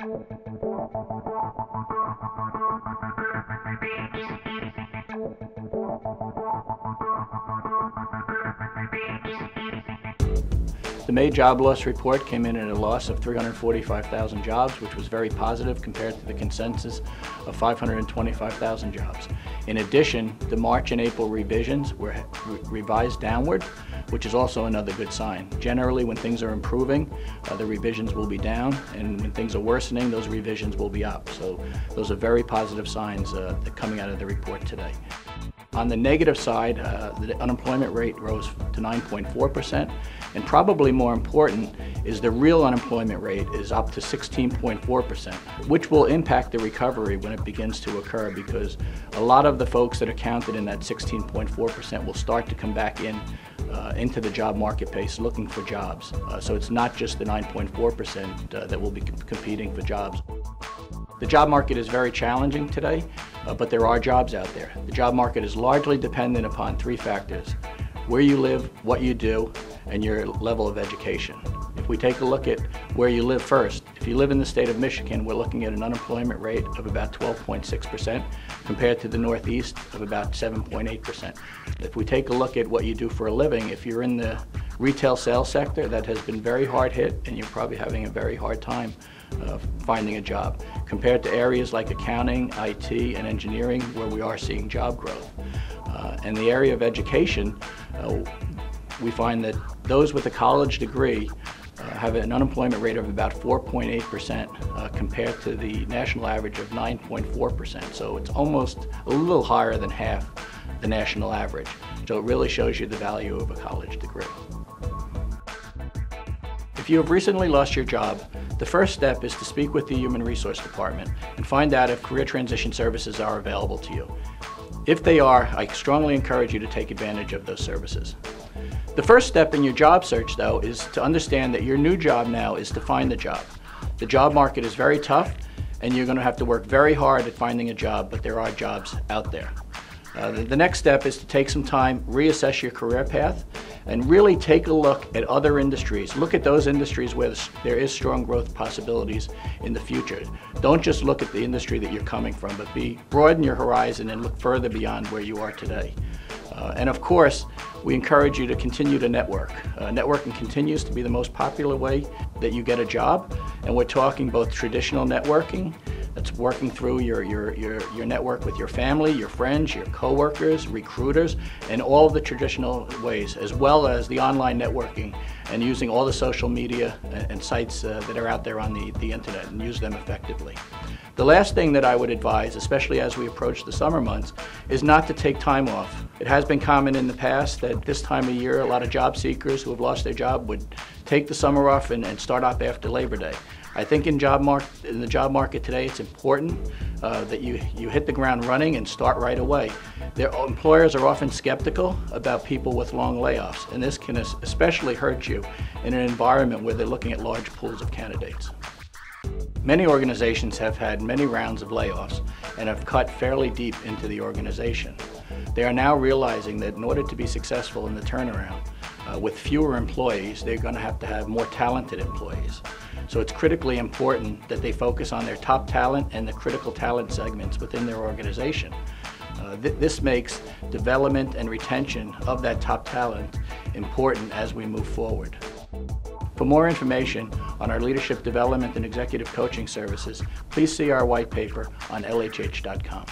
The May job loss report came in at a loss of 345,000 jobs, which was very positive compared to the consensus of 525,000 jobs. In addition, the March and April revisions were revised downward, which is also another good sign. Generally, when things are improving, the revisions will be down, and when things are worsening, those revisions will be up. So those are very positive signs coming out of the report today. On the negative side, the unemployment rate rose to 9.4%, and probably more important is the real unemployment rate is up to 16.4%, which will impact the recovery when it begins to occur, because a lot of the folks that are counted in that 16.4% will start to come back into the job marketplace looking for jobs. So it's not just the 9.4% that will be competing for jobs. The job market is very challenging today, but there are jobs out there. The job market is largely dependent upon three factors: where you live, what you do, and your level of education. If we take a look at where you live first, if you live in the state of Michigan, we're looking at an unemployment rate of about 12.6% compared to the Northeast of about 7.8%. If we take a look at what you do for a living, if you're in the retail sales sector, that has been very hard hit, and you're probably having a very hard time finding a job, compared to areas like accounting, IT, and engineering, where we are seeing job growth. In the area of education, we find that those with a college degree have an unemployment rate of about 4.8% compared to the national average of 9.4%. So it's almost a little higher than half the national average. So it really shows you the value of a college degree. If you have recently lost your job, the first step is to speak with the Human Resource Department and find out if career transition services are available to you. If they are, I strongly encourage you to take advantage of those services. The first step in your job search, though, is to understand that your new job now is to find the job. The job market is very tough, and you're going to have to work very hard at finding a job, but there are jobs out there. The next step is to take some time, reassess your career path, and really take a look at other industries. Look at those industries where there is strong growth possibilities in the future. Don't just look at the industry that you're coming from, but broaden your horizon and look further beyond where you are today. And of course, we encourage you to continue to network. Networking continues to be the most popular way that you get a job, and we're talking both traditional networking, that's working through your network with your family, your friends, your coworkers, recruiters, and all of the traditional ways, as well as the online networking and using all the social media and sites that are out there on the internet, and use them effectively. The last thing that I would advise, especially as we approach the summer months, is not to take time off. It has been common in the past that this time of year, a lot of job seekers who have lost their job would take the summer off and start up after Labor Day. I think in the job market today, it's important that you hit the ground running and start right away. Employers are often skeptical about people with long layoffs, and this can especially hurt you in an environment where they're looking at large pools of candidates. Many organizations have had many rounds of layoffs and have cut fairly deep into the organization. They are now realizing that in order to be successful in the turnaround, with fewer employees, they're going to have more talented employees. So it's critically important that they focus on their top talent and the critical talent segments within their organization. This makes development and retention of that top talent important as we move forward. For more information on our leadership development and executive coaching services, please see our white paper on LHH.com.